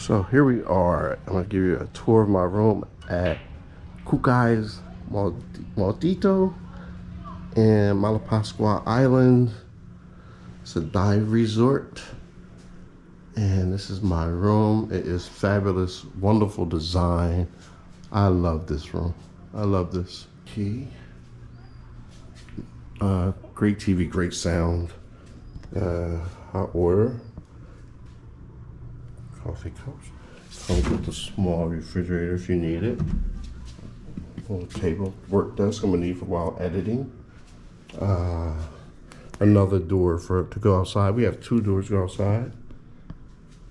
So here we are. I'm gonna give you a tour of my room at KOKAYS Maldito in Malapascua Island. It's a dive resort. And this is my room. It is fabulous, wonderful design. I love this room. I love this. Key. Great TV, great sound. Hot water. Coffee cups. Comes with a small refrigerator if you need it. Little table, work desk I'm gonna need for while editing. Another door to go outside. We have two doors to go outside.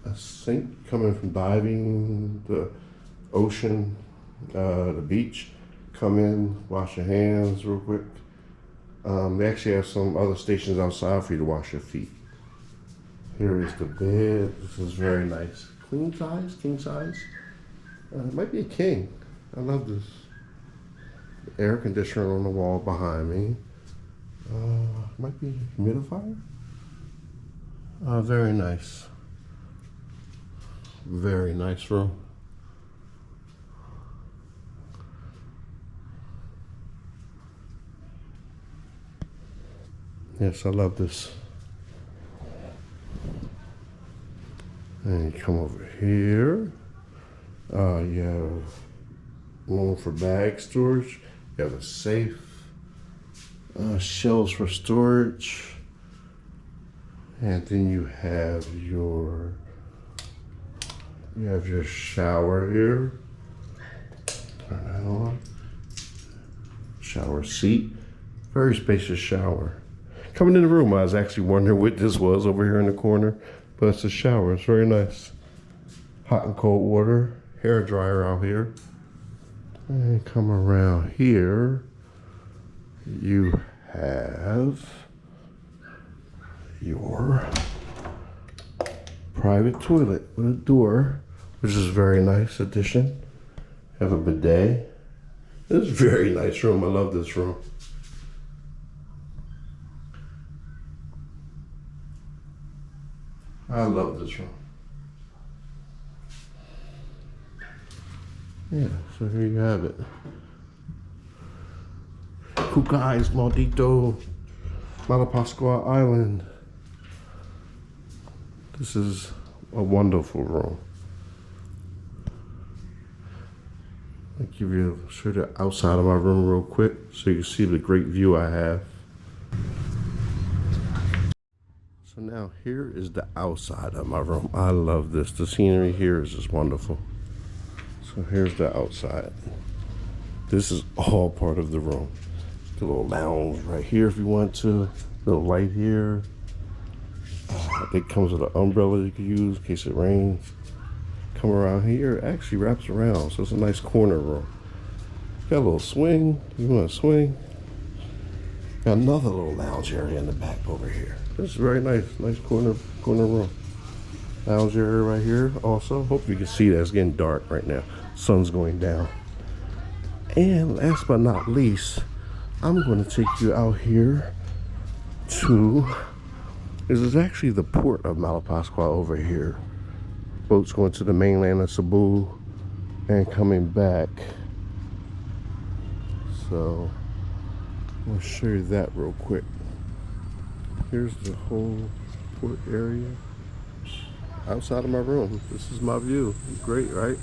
A sink coming from diving, the ocean, the beach. Come in, wash your hands real quick. They actually have some other stations outside for you to wash your feet. Here is the bed. This is very nice. Queen size, king size. It might be a king. I love this. The air conditioner on the wall behind me. Might be a humidifier. Very nice. Very nice room. Yes, I love this. And you come over here. You have room for bag storage. You have a safe. Shelves for storage. And then you have your shower here. Turn that on. Shower seat. Very spacious shower. Coming in the room, I was actually wondering what this was over here in the corner, but it's a shower. It's very nice. Hot and cold water. Hair dryer out here. And come around here. You have your private toilet with a door, which is a very nice addition. Have a bidet. It's a very nice room. I love this room. I love this room. Yeah, so here you have it. KOKAYS Maldito Malapascua Island. This is a wonderful room. I'll show you the outside of my room real quick so you can see the great view I have. So now here is the outside of my room. I love this. The scenery here is just wonderful. So here's the outside. This is all part of the room. The little lounge right here if you want to. Little light here. It comes with an umbrella you can use in case it rains. Come around here, it actually wraps around, so it's a nice corner room. Got a little swing. You want to swing? Got another little lounge area in the back over here. This is very nice. Nice corner room. Lounge area right here also. Hope you can see that. It's getting dark right now. Sun's going down. And last but not least, I'm going to take you out here to, this is actually the port of Malapascua over here. Boats going to the mainland of Cebu and coming back. So I'll show you that real quick. Here's the whole port area outside of my room. This is my view. Great, right?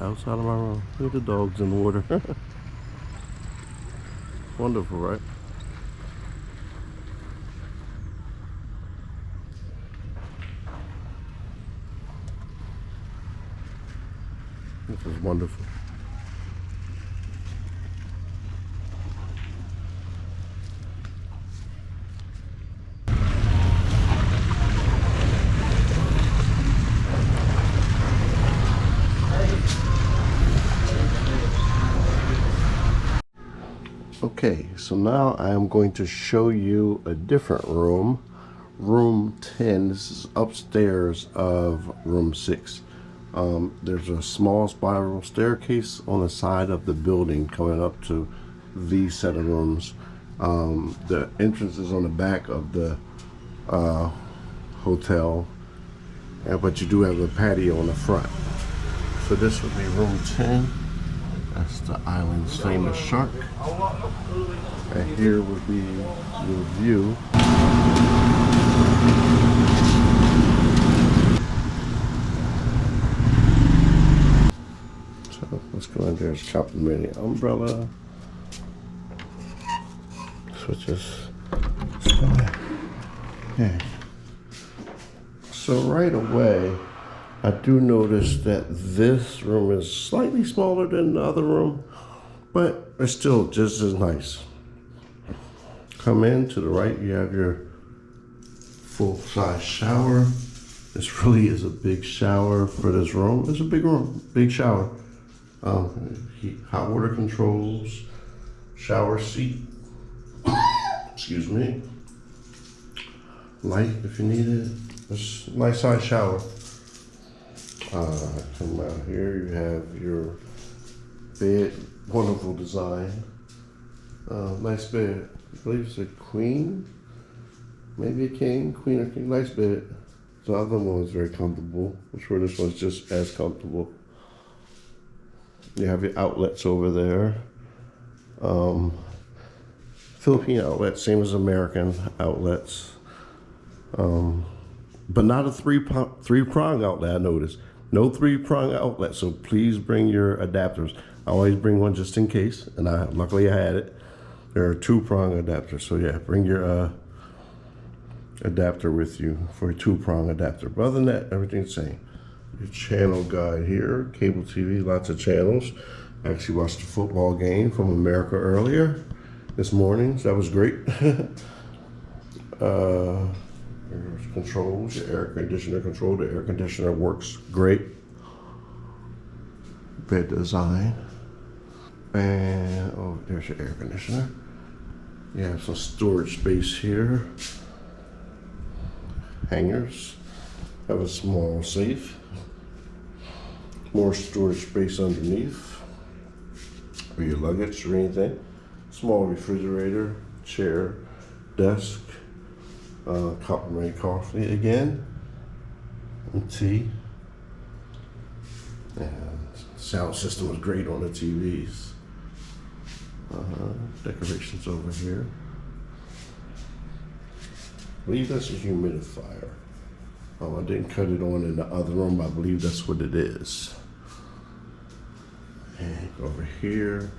Outside of my room. Look at the dogs in the water. Wonderful, right? This is wonderful. Okay, so now I am going to show you a different room. Room 10. This is upstairs of room 6. There's a small spiral staircase on the side of the building coming up to these set of rooms. The entrance is on the back of the hotel, but you do have a patio on the front. So this would be room 10. That's the island's famous shark. And here would be your view. So let's go in there. There's a complimentary umbrella. Switches. Okay. So right away, I do notice that this room is slightly smaller than the other room, but it's still just as nice. Come in to the right, you have your full-size shower. This really is a big shower for this room. It's a big room, big shower. Hot water controls, shower seat. Excuse me. Light if you need it. It's a nice size shower. Come out here, you have your bed, wonderful design. Nice bed. I believe it's a queen, maybe a king, queen or king. Nice bed. The other one was very comfortable. I'm sure this one's just as comfortable. You have your outlets over there. Philippine outlets, same as American outlets. But not a three-prong outlet, I noticed. No three-prong outlet, so please bring your adapters. I always bring one just in case, and luckily I had it. There are two-prong adapters, so yeah, bring your adapter with you for a two-prong adapter. But other than that, everything's the same. Your channel guide here, cable TV, lots of channels. I actually watched a football game from America earlier this morning, so that was great. There's controls, your air conditioner control. The air conditioner works great. Bed design. And, oh, there's your air conditioner. You have some storage space here. Hangers. Have a small safe. More storage space underneath for your luggage or anything. Small refrigerator, chair, desk. Complimentary coffee again, and tea. And sound system was great on the TVs. Decorations over here. I believe that's a humidifier. I didn't cut it on in the other room, but I believe that's what it is. And over here,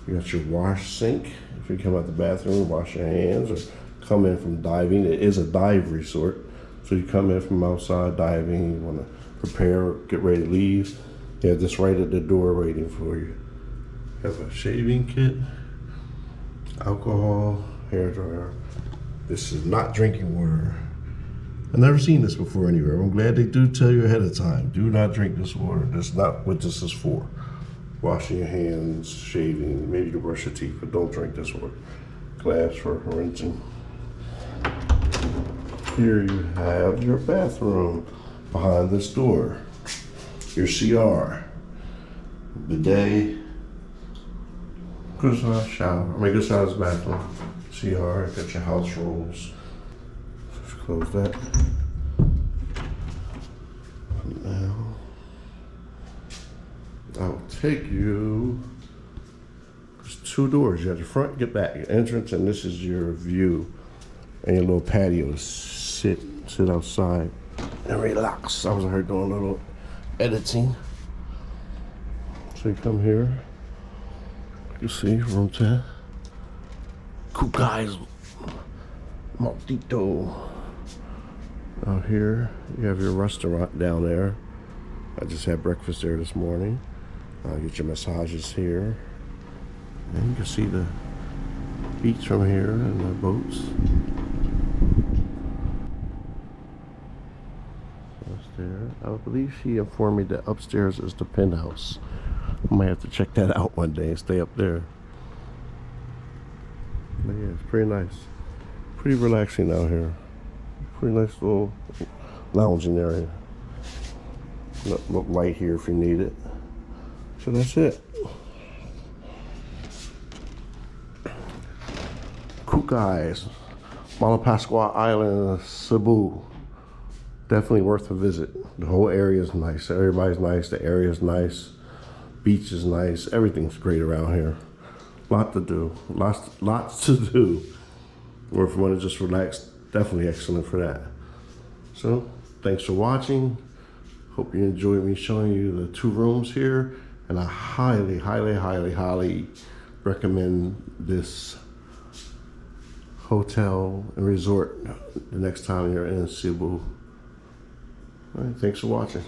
you got your wash sink. If you come out the bathroom, wash your hands, or come in from diving. It is a dive resort. So you come in from outside diving, you want to prepare, get ready to leave. You have this right at the door waiting for you. You have a shaving kit, alcohol, hair dryer. This is not drinking water. I've never seen this before anywhere. I'm glad they do tell you ahead of time. Do not drink this water. That's not what this is for. Washing your hands, shaving, maybe you can brush your teeth, but don't drink this water. Glass for rinsing. Here you have your bathroom behind this door. Your CR, bidet, good size shower. Good size bathroom. CR, got your house rolls. Let's close that. Now, I'll take you. There's two doors. You have the front, get back, your entrance, and this is your view. And your little patio. Sit outside and relax. I was here doing a little editing. So you come here. You see room 10. KOKAYS Maldito. Out here, you have your restaurant down there. I just had breakfast there this morning. Get your massages here. And you can see the beach from here and the boats. Upstairs. I believe she informed me that upstairs is the penthouse. I might have to check that out one day and stay up there. But yeah, it's pretty nice. Pretty relaxing out here. Pretty nice little lounging area. Look light here if you need it. So that's it. KOKAYS Malapascua Island Cebu. Definitely worth a visit. The whole area is nice. Everybody's nice. The area is nice. Beach is nice. Everything's great around here. Lot to do. Lots to do. Or if you want to just relax, definitely excellent for that. So, thanks for watching. Hope you enjoyed me showing you the 2 rooms here. And I highly, highly, highly, highly recommend this hotel and resort the next time you're in Cebu. All right, thanks for watching.